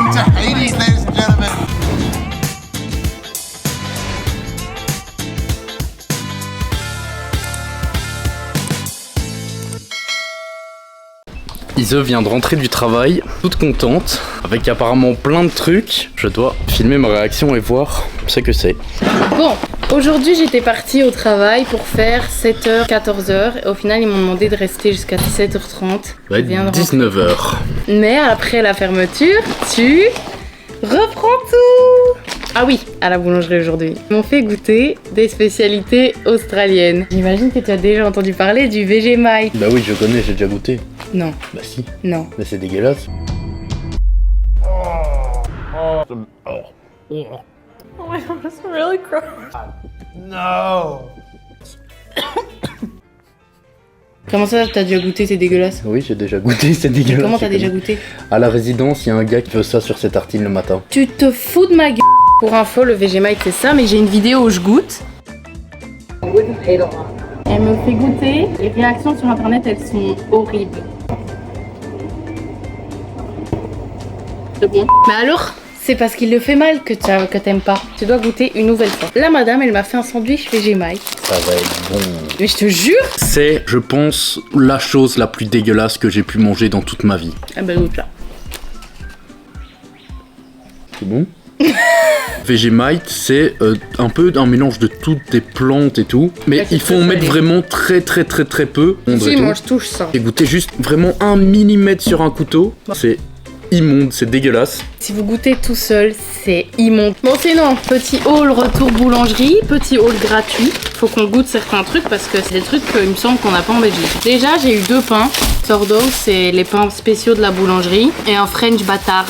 Welcome to Hades, ladies and gentlemen. Ise vient de rentrer du travail, toute contente, avec apparemment plein de trucs. Je dois filmer ma réaction et voir ce que c'est. Bon, aujourd'hui j'étais partie au travail pour faire 7h, 14h. Et au final ils m'ont demandé de rester jusqu'à 17h30. Ça va être 19h. Mais après la fermeture, tu reprends tout. Ah oui, à la boulangerie aujourd'hui. Ils m'ont fait goûter des spécialités australiennes. J'imagine que tu as déjà entendu parler du Vegemite. Bah oui, je connais, j'ai déjà goûté. Non. Bah si. Non. Mais c'est dégueulasse. Oh my god, it's really gross. No. Comment ça, t'as déjà goûté, c'est dégueulasse? Oui, j'ai déjà goûté, c'est dégueulasse. Comment t'as déjà goûté? À la résidence, il y a un gars qui veut ça sur ses tartines le matin. Tu te fous de ma gueule. Pour info, le Vegemite c'est ça, mais j'ai une vidéo où je goûte. Elle me fait goûter, les réactions sur internet elles sont horribles. C'est bon. Mais alors, c'est parce qu'il le fait mal que t'aimes pas. Tu dois goûter une nouvelle fois. La madame, elle m'a fait un sandwich Vegemite. Ça va être bon. Mais je te jure. C'est, je pense, la chose la plus dégueulasse que j'ai pu manger dans toute ma vie. Ah bah goûte là. C'est bon? Vegemite, c'est un peu un mélange de toutes les plantes et tout. Mais il faut en mettre vraiment très peu. Si, moi je touche ça. J'ai goûté juste vraiment 1 millimètre sur un couteau. C'est immonde, c'est dégueulasse. Si vous goûtez tout seul, c'est immonde. Bon sinon, petit haul retour boulangerie, petit haul gratuit. Faut qu'on goûte certains trucs parce que c'est des trucs qu'il me semble qu'on n'a pas en Belgique. Déjà, j'ai eu 2 pains. Sourdough, c'est les pains spéciaux de la boulangerie. Et un French Bâtard.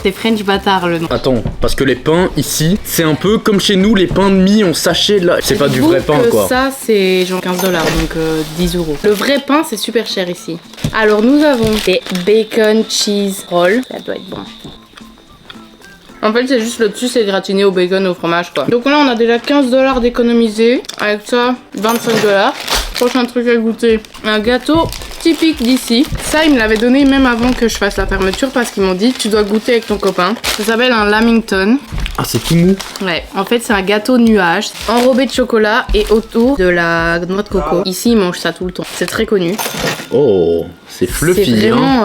C'est French Bâtard le nom. Attends, parce que les pains ici, c'est un peu comme chez nous, les pains de mie en sachet là. C'est pas du vrai pain quoi. Ça, c'est genre 15$, donc 10 €. Le vrai pain, c'est super cher ici. Alors, nous avons des bacon cheese rolls. Ça doit être bon. En fait, c'est juste le dessus, c'est gratiné au bacon et au fromage, quoi. Donc là, on a déjà 15$ d'économiser. Avec ça, 25$. Prochain truc à goûter, un gâteau typique d'ici. Ça, ils me l'avaient donné même avant que je fasse la fermeture parce qu'ils m'ont dit tu dois goûter avec ton copain. Ça s'appelle un Lamington. Ah, c'est tout mou. Ouais, en fait, c'est un gâteau nuage enrobé de chocolat et autour de la noix de coco. Ici, ils mangent ça tout le temps. C'est très connu. Oh, c'est fluffy. C'est vraiment.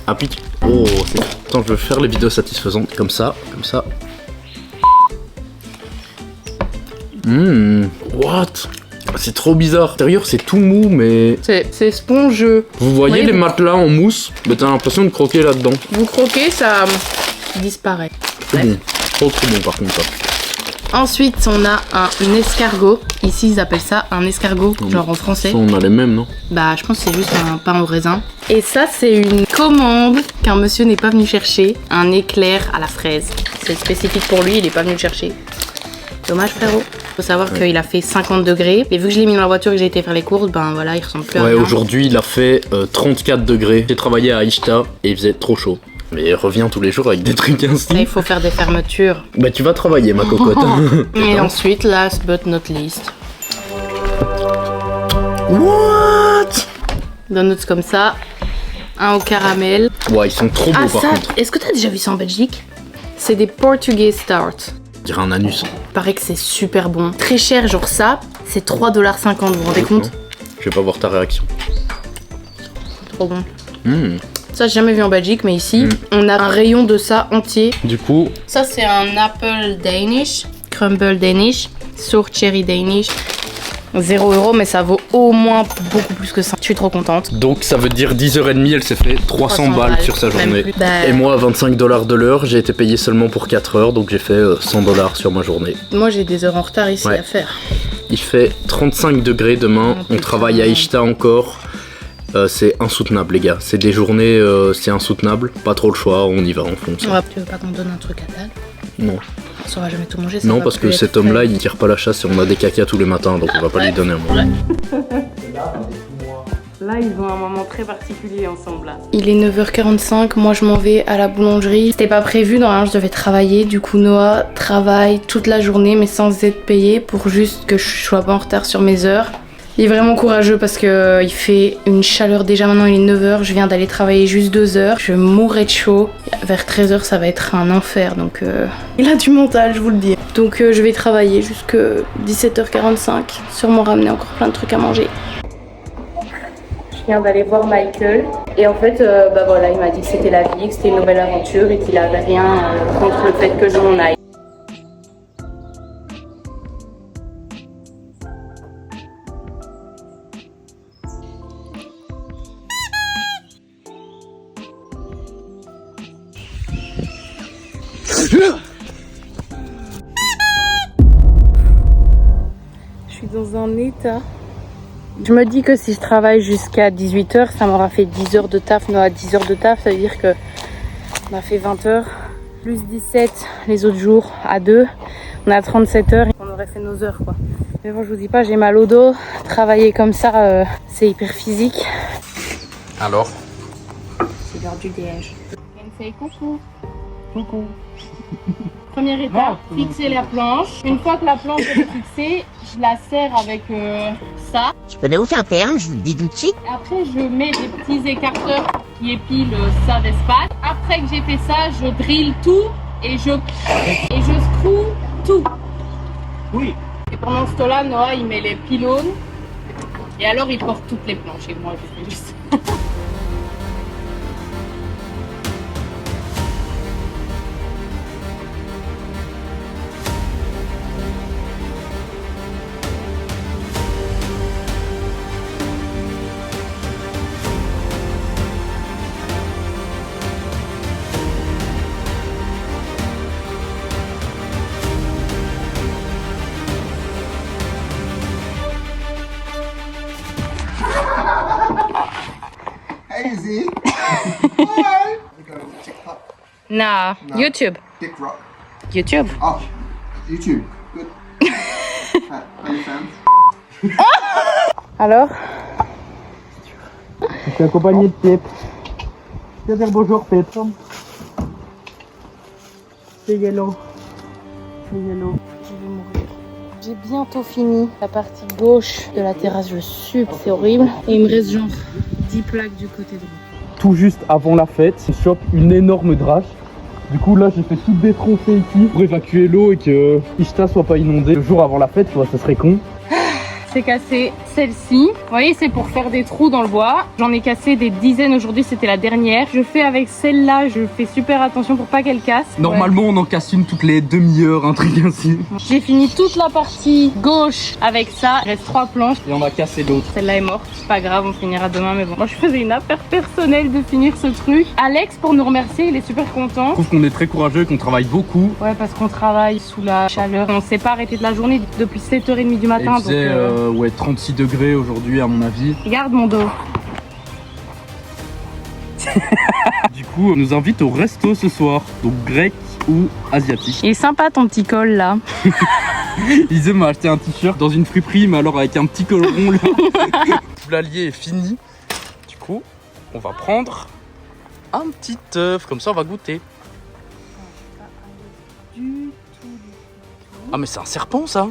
Applique. Oh, c'est. Attends, je veux faire les vidéos satisfaisantes comme ça, comme ça. What? C'est trop bizarre. L'intérieur, c'est tout mou, mais. C'est spongeux. Vous voyez les matelas en mousse? Mais t'as l'impression de croquer là-dedans. Vous croquez, ça disparaît. C'est bon. Trop bon par contre ça. Ensuite, on a un escargot. Ici, ils appellent ça un escargot, genre en français. Ça, on a les mêmes, non? Bah, je pense que c'est juste un pain au raisin. Et ça, c'est une commande qu'un monsieur n'est pas venu chercher. Un éclair à la fraise. C'est spécifique pour lui, il n'est pas venu le chercher. Dommage, frérot. Faut savoir qu'il a fait 50 degrés. Et vu que je l'ai mis dans la voiture et que j'ai été faire les courses, ben voilà, il ressemble plus à rien. Ouais, aujourd'hui, il a fait 34 degrés. J'ai travaillé à Ishta et il faisait trop chaud. Mais il revient tous les jours avec des trucs ainsi. Là, il faut faire des fermetures. Bah, tu vas travailler, ma cocotte. Et ensuite, last but not least. What? Donuts comme ça. Un au caramel. Ouais, ils sont trop beaux par contre. Est-ce que t'as déjà vu ça en Belgique? C'est des Portuguese Start. On dirait un anus. Il paraît que c'est super bon. Très cher, genre ça, c'est 3,50$, vous vous rendez compte? Je vais pas voir ta réaction. Trop bon. Ça, j'ai jamais vu en Belgique, mais ici, on a un rayon de ça entier. Du coup, ça, c'est un apple Danish, crumble Danish, sour cherry Danish. 0€, mais ça vaut au moins beaucoup plus que ça. Je suis trop contente. donc ça veut dire 10h30, elle s'est fait 300 balles sur sa journée. Bah, Et moi, à 25$ de l'heure, j'ai été payé seulement pour 4 heures, donc j'ai fait 100$ sur ma journée. moi, j'ai des heures en retard ici Ouais. à faire. Il fait 35 degrés demain, on travaille à Ishta encore. C'est insoutenable, les gars. C'est des journées, c'est insoutenable. Pas trop le choix, on y va, on fonce. Tu veux pas qu'on me donne un truc à table? Non. On saura jamais tout manger. Ça Non, va parce que plus être cet homme-là, frais. il tire pas la chasse et on a des cacas tous les matins, donc on va pas lui donner un manger. Là, ils ont un moment très particulier ensemble. Là. Il est 9h45, moi je m'en vais à la boulangerie. C'était pas prévu, normalement je devais travailler. Du coup, Noah travaille toute la journée, mais sans être payé pour juste que je sois pas en retard sur mes heures. Il est vraiment courageux parce que il fait une chaleur déjà maintenant, il est 9h, je viens d'aller travailler juste 2 heures, je mourrais de chaud. Vers 13h ça va être un enfer donc il a du mental je vous le dis. Donc je vais travailler jusqu'à 17h45, sûrement ramener encore plein de trucs à manger. Je viens d'aller voir Michael et en fait bah voilà, il m'a dit que c'était la vie, que c'était une nouvelle aventure et qu'il avait rien contre le fait que je m'en aille. Je suis dans un état. Je me dis que si je travaille jusqu'à 18h, ça m'aura fait 10 heures de taf. Non, à 10 heures de taf, ça veut dire que on a fait 20 heures. Plus 17 les autres jours à 2. On a 37 heures. On aurait fait nos heures quoi. Mais bon, je vous dis pas, j'ai mal au dos. Travailler comme ça, c'est hyper physique. Alors? C'est l'heure du déj. Kensei, coucou. Coucou. Première étape, fixer la planche. Une fois que la planche est fixée, je la serre avec ça. Je peux vous faire terme, je vous le dis tout de suite. Après, je mets des petits écarteurs qui épilent ça d'espace. Après que j'ai fait ça, je drille tout et je screw tout. Oui. Et pendant ce temps-là, Noah, il met les pylônes. Et alors, il porte toutes les planches. Et moi, je fais juste ça. Hey, Z. Hi. We go to TikTok. Nah, No. YouTube. Dick Rock. YouTube. Oh, YouTube. Good. OnlyFans. Alors? Je suis accompagné de Pep. Viens dire bonjour Pep. C'est yellow. C'est yellow. Je vais mourir. J'ai bientôt fini la partie gauche de la terrasse. Je suis, c'est horrible. Et il me reste genre 10 plaques du côté droit. Tout juste avant la fête, je chope une énorme drache. Du coup là j'ai fait tout détroncer ici pour évacuer l'eau et que Ishta soit pas inondée. Le jour avant la fête, tu vois, ça serait con. C'est cassé celle-ci. Vous voyez, c'est pour faire des trous dans le bois. J'en ai cassé des dizaines aujourd'hui, c'était la dernière. Je fais avec celle-là, je fais super attention pour pas qu'elle casse. Normalement on en casse une toutes les demi-heures, un truc ainsi. Ouais. J'ai fini toute la partie gauche avec ça. Il reste 3 planches. Et on a cassé l'autre. Celle-là est morte, c'est pas grave, on finira demain, mais bon. Moi, je faisais une affaire personnelle de finir ce truc. Alex, pour nous remercier, il est super content. Je trouve qu'on est très courageux et qu'on travaille beaucoup. Ouais, parce qu'on travaille sous la chaleur. On s'est pas arrêté de la journée depuis 7h30 du matin. Il faisait ouais, 36 degrés aujourd'hui à mon avis. Regarde mon dos. Du coup, on nous invite au resto ce soir. Donc grec ou asiatique. Il est sympa ton petit col là. Isée m'a acheté un t-shirt dans une friperie, mais alors avec un petit col rond là. Tout l'allié est fini. Du coup, on va prendre un petit œuf. Comme ça, on va goûter. Ah, mais c'est un serpent ça.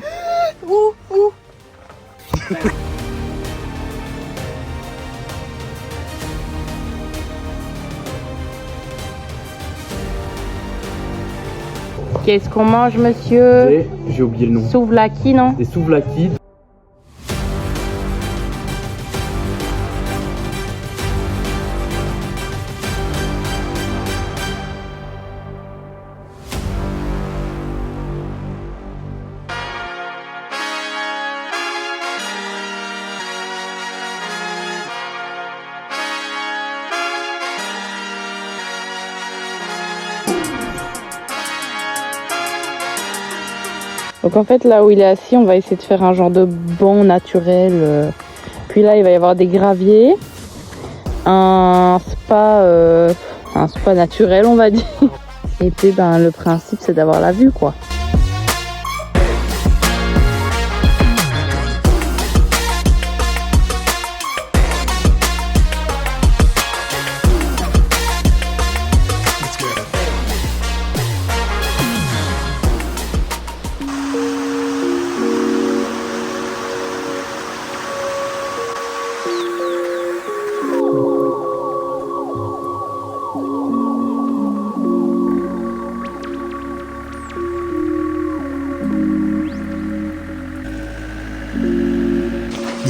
Qu'est-ce qu'on mange, monsieur? J'ai oublié le nom. Souvlaki, non? Des souvlaki. Donc en fait là où il est assis, on va essayer de faire un genre de banc naturel. Puis là il va y avoir des graviers, un spa naturel on va dire. Et puis ben le principe c'est d'avoir la vue quoi.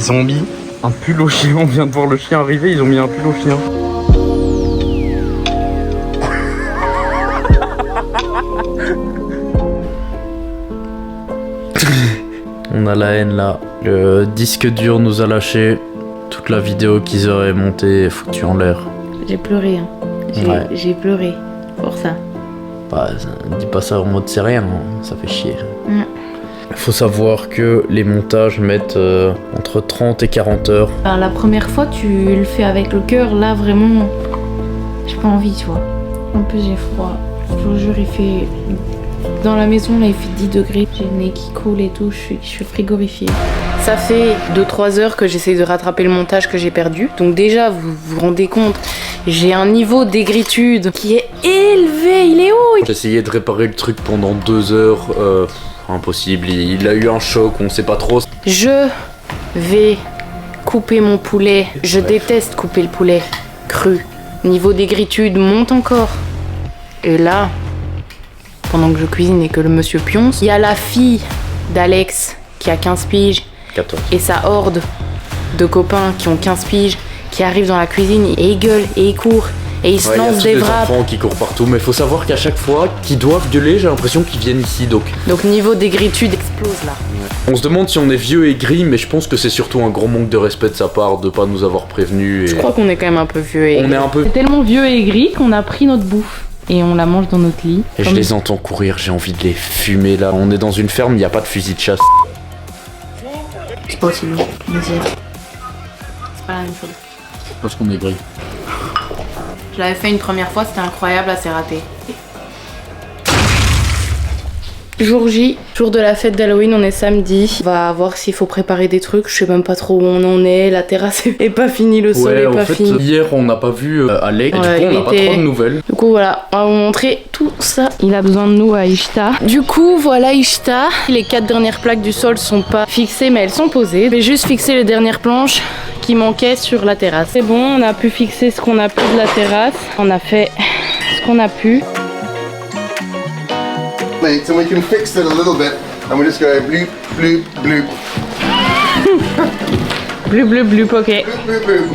Ils ont mis un pull au chien. On vient de voir le chien arriver, ils ont mis un pull au chien. On a la haine là. Le disque dur nous a lâché. Toute la vidéo qu'ils auraient montée est foutue en l'air. J'ai pleuré, hein. Ouais. J'ai pleuré pour ça. Bah, dis pas ça en mode c'est rien, hein. Ça fait chier. Mm. Faut savoir que les montages mettent entre 30 et 40 heures. Alors, la première fois, tu le fais avec le cœur. Là, vraiment, j'ai pas envie, tu vois. En plus, j'ai froid. Je vous jure, il fait... Dans la maison, là, il fait 10 degrés. J'ai le nez qui coule et tout. Je suis frigorifiée. Ça fait 2-3 heures que j'essaie de rattraper le montage que j'ai perdu. Donc déjà, vous vous rendez compte, j'ai un niveau d'aigritude qui est élevé. Il est haut. J'ai essayé de réparer le truc pendant 2 heures. Impossible, il a eu un choc, on sait pas trop. Je vais couper mon poulet. Je déteste couper le poulet cru. Niveau d'aigritude monte encore. Et là, pendant que je cuisine et que le monsieur pionce, il y a la fille d'Alex qui a 15 piges 14. et sa horde de copains qui ont 15 piges qui arrivent dans la cuisine et ils gueulent et ils courent et ils se Ouais, lancent y a des tous wraps. enfants qui courent partout, mais faut savoir qu'à chaque fois qu'ils doivent gueuler, j'ai l'impression qu'ils viennent ici. Donc Donc niveau d'aigritude explose là. on se demande si on est vieux et gris, mais je pense que c'est surtout un grand manque de respect de sa part de pas nous avoir prévenus. Je crois qu'on est quand même un peu vieux et On est un peu. C'est tellement vieux et aigri qu'on a pris notre bouffe et on la mange dans notre lit. Et je Comme- les entends courir, j'ai envie de les fumer là. On est dans une ferme, il n'y a pas de fusil de chasse. C'est pas aussi long. C'est pas la même chose. Parce qu'on est gris. Je l'avais fait une première fois, c'était incroyable, là c'est raté. Jour J, jour de la fête d'Halloween, on est samedi. On va voir s'il faut préparer des trucs, je sais même pas trop où on en est, la terrasse est pas finie, le sol Ouais, est en pas fait, fini. hier on n'a pas vu Alec, et Ouais, du coup on il n'a pas était- trop de nouvelles. Du coup voilà, on va vous montrer tout ça. Il a besoin de nous à Ishta. Du coup voilà Ishta. Les 4 dernières plaques du sol sont pas fixées mais elles sont posées. Je vais juste fixer les dernières planches qui manquaient sur la terrasse. C'est bon, on a pu fixer ce qu'on a pu de la terrasse. On a fait ce qu'on a pu. Mates, and we can fix it a little bit, and we just go bloop, bloop, bloop, Bleu bleu bleu, ok. bloop, bloop, bloop.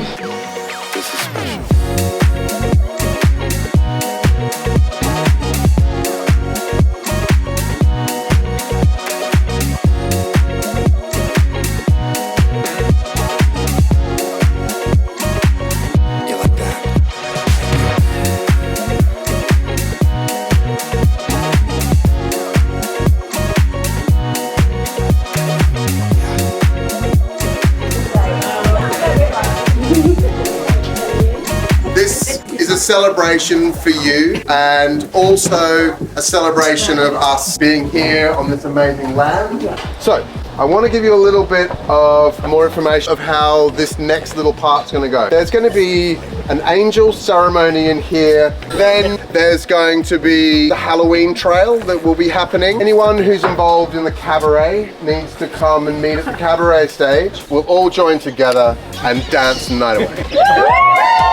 This is a celebration for you and also a celebration of us being here on this amazing land. So, I want to give you a little bit of more information of how this next little part's going to go. There's going to be an angel ceremony in here. Then there's going to be the Halloween trail that will be happening. Anyone who's involved in the cabaret needs to come and meet at the cabaret stage. We'll all join together and dance the night away.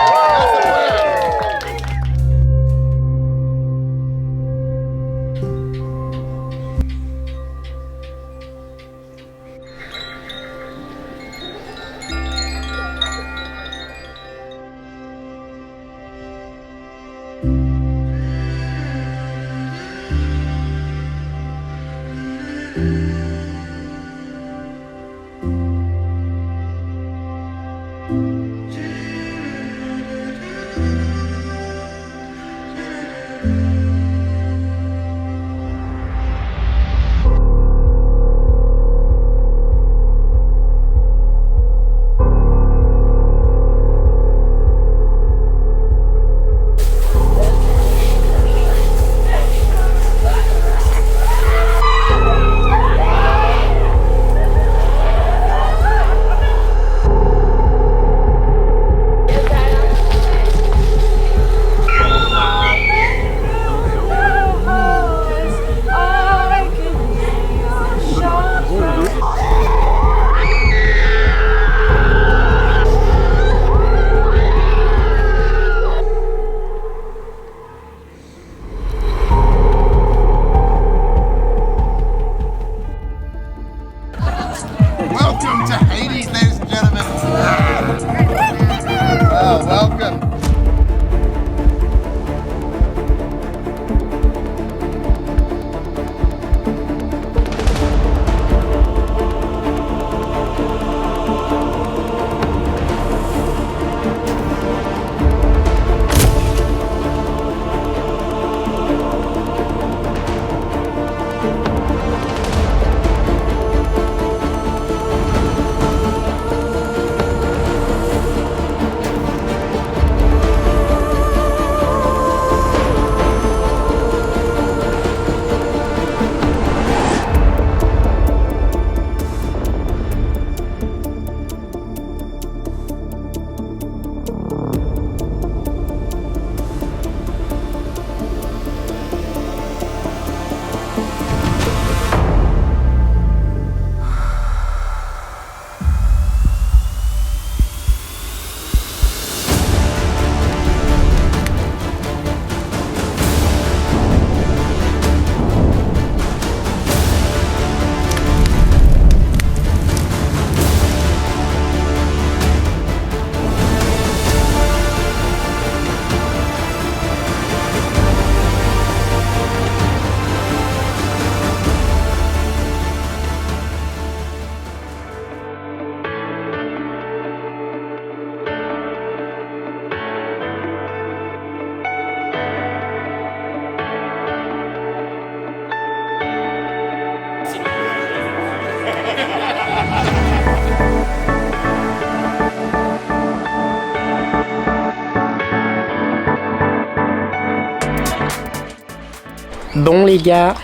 Bon les gars,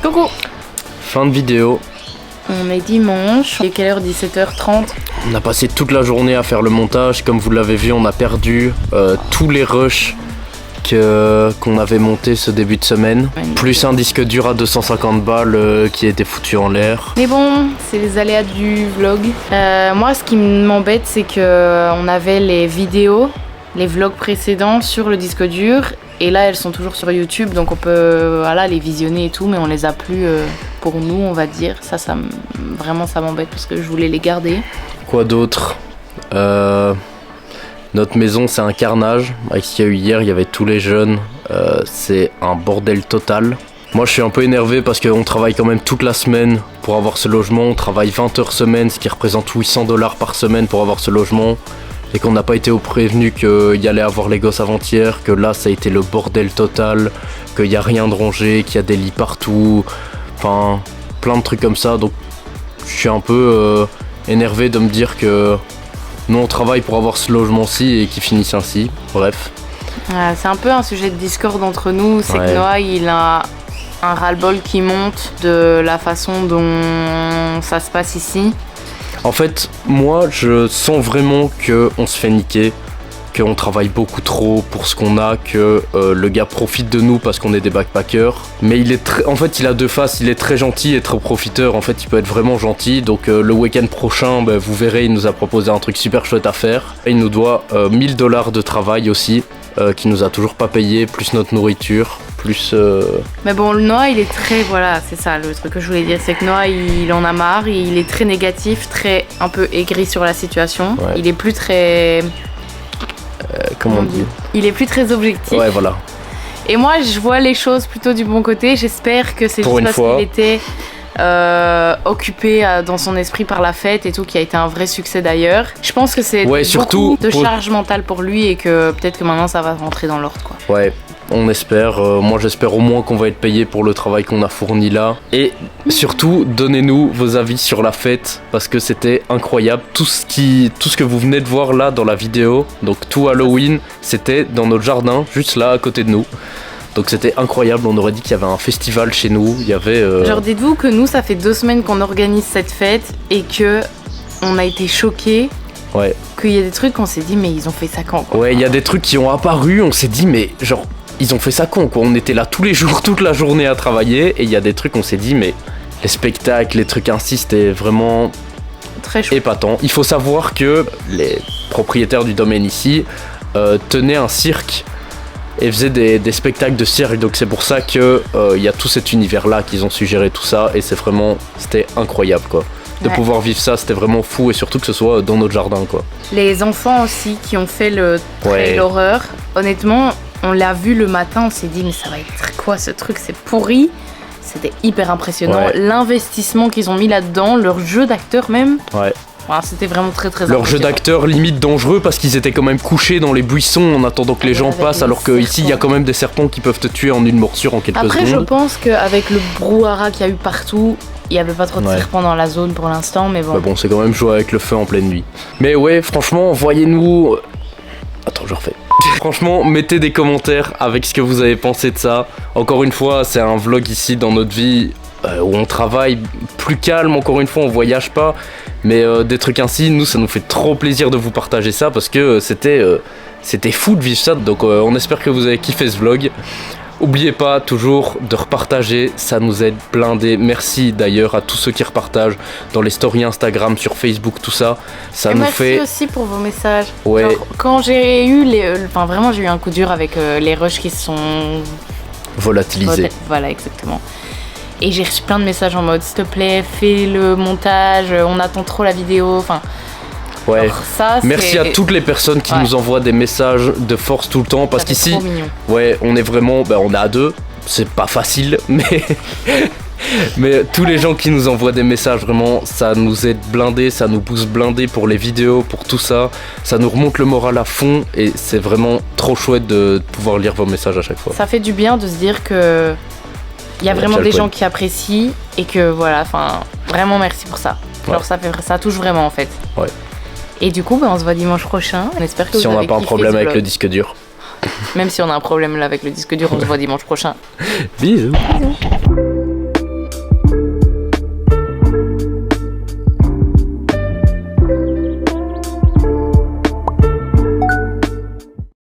Coucou. fin de vidéo. On est dimanche. Il est quelle heure? 17h30. On a passé toute la journée à faire le montage. Comme vous l'avez vu, on a perdu tous les rushs qu'on avait montés ce début de semaine. Ouais, Plus un disque dur à 250 balles qui a été foutu en l'air. Mais bon, c'est les aléas du vlog. Moi, ce qui m'embête, c'est que on avait les vidéos, les vlogs précédents sur le disque dur. Et là, elles sont toujours sur YouTube, donc on peut les visionner et tout, mais on les a plus pour nous, on va dire. Vraiment, ça m'embête parce que je voulais les garder. Quoi d'autre Notre maison, c'est un carnage. Avec ce qu'il y a eu hier, il y avait tous les jeunes. C'est un bordel total. Moi, je suis un peu énervé parce qu'on travaille quand même toute la semaine pour avoir ce logement. On travaille 20 heures semaine, ce qui représente $800 par semaine pour avoir ce logement. Et qu'on n'a pas été prévenu qu'il y allait avoir les gosses avant-hier, que là ça a été le bordel total, qu'il n'y a rien de rangé, qu'il y a des lits partout, enfin plein de trucs comme ça. Donc je suis un peu énervé de me dire que nous on travaille pour avoir ce logement-ci et qu'il finisse ainsi. Bref. C'est un peu un sujet de discorde entre nous, c'est Ouais. que Noah il a un ras-le-bol qui monte de la façon dont ça se passe ici. En fait, moi, je sens vraiment qu'on se fait niquer, qu'on travaille beaucoup trop pour ce qu'on a, que le gars profite de nous parce qu'on est des backpackers. Mais en fait, il a deux faces, il est très gentil et très profiteur. En fait, il peut être vraiment gentil. Donc le week-end prochain, vous verrez, il nous a proposé un truc super chouette à faire. Et il nous doit $1000 de travail aussi, qu'il nous a toujours pas payé, plus notre nourriture, plus... Mais bon, le Noah, il est très... Voilà, c'est ça le truc que je voulais dire. C'est que Noah, il en a marre. Il est très négatif, un peu aigri sur la situation. Ouais. Il est plus très... comment on dit Il est plus très objectif. Ouais, voilà. Et moi, je vois les choses plutôt du bon côté. J'espère que c'est Pour juste une parce fois. qu'il était occupé dans son esprit par la fête et tout, qui a été un vrai succès d'ailleurs. Je pense que c'est Ouais, beaucoup surtout de pour- charge mentale pour lui et que peut-être que maintenant, ça va rentrer dans l'ordre, quoi. Ouais, on espère. Moi, j'espère au moins qu'on va être payé pour le travail qu'on a fourni là. Et surtout, donnez-nous vos avis sur la fête parce que c'était incroyable. Tout ce que vous venez de voir là dans la vidéo, donc tout Halloween, c'était dans notre jardin, juste là à côté de nous. Donc c'était incroyable. On aurait dit qu'il y avait un festival chez nous. Il y avait. Genre, dites-vous que nous, ça fait 2 semaines qu'on organise cette fête et que on a été choqués. Ouais. Qu'il y a des trucs qu'on s'est dit, mais ils ont fait ça quand, quoi. Ouais, il y a des trucs qui ont apparu. On s'est dit, mais genre, ils ont fait ça quand, quoi. On était là tous les jours, toute la journée à travailler. Et il y a des trucs, on s'est dit, mais les spectacles, les trucs ainsi, c'était vraiment Très chouette. épatant. Il faut savoir que les propriétaires du domaine ici tenaient un cirque et faisaient des spectacles de cirque. Donc c'est pour ça que il y a tout cet univers-là qu'ils ont suggéré tout ça. Et c'était incroyable, quoi. De Ouais. pouvoir vivre ça, c'était vraiment fou. Et surtout que ce soit dans notre jardin, quoi. Les enfants aussi qui ont fait le Ouais. trail horreur, honnêtement, on l'a vu le matin, on s'est dit mais ça va être quoi ce truc, c'est pourri. C'était hyper impressionnant, Ouais. l'investissement qu'ils ont mis là-dedans, leur jeu d'acteur même. Ouais. Voilà, c'était vraiment très très Leur jeu impressionnant. d'acteur limite dangereux parce qu'ils étaient quand même couchés dans les buissons en attendant que les gens Avec passent, les alors qu'ici il y a serpents. quand même des serpents qui peuvent te tuer en une morsure en quelques Après, je secondes. pense qu'avec le brouhaha qu'il y a eu partout, il n'y avait pas trop de Ouais. serpents dans la zone pour l'instant, mais bon. Bah bon, c'est quand même jouer avec le feu en pleine nuit. Mais ouais, franchement, voyez-nous. Attends, je refais. Franchement, mettez des commentaires avec ce que vous avez pensé de ça. Encore une fois, c'est un vlog ici dans notre vie où on travaille plus calme. Encore une fois, on voyage pas. Mais des trucs ainsi, nous, ça nous fait trop plaisir de vous partager ça parce que c'était fou de vivre ça. Donc, on espère que vous avez kiffé ce vlog. Oubliez pas toujours de repartager, ça nous aide blindé. Merci d'ailleurs à tous ceux qui repartagent dans les stories Instagram, sur Facebook, tout ça. Ça Et nous merci fait... aussi pour vos messages. Ouais. Genre, quand j'ai eu enfin vraiment j'ai eu un coup dur avec les rushs qui se sont Volatilisé. Voilà, exactement. Et j'ai reçu plein de messages en mode s'il te plaît, fais le montage, on attend trop la vidéo. Enfin, Ouais. genre, ça, Merci c'est- à toutes les personnes qui Ouais. nous envoient des messages de force tout le temps. Parce ça fait qu'ici, trop mignon. ouais, on est vraiment... on est à deux. C'est pas facile, mais... mais tous les gens qui nous envoient des messages, vraiment, ça nous aide blindé, ça nous booste blindé pour les vidéos, pour tout ça. Ça nous remonte le moral à fond et c'est vraiment trop chouette de pouvoir lire vos messages à chaque fois. Ça fait du bien de se dire que il y a vraiment Ciao, des le gens point. qui apprécient et que voilà, enfin, vraiment merci pour ça. Genre ça touche vraiment en fait. Ouais. Et du coup, on se voit dimanche prochain. On espère que Si vous on avez n'a pas un kiffé problème ce avec vlog. le disque dur. Même si on a un problème là avec le disque dur, on se voit dimanche prochain. Bisous.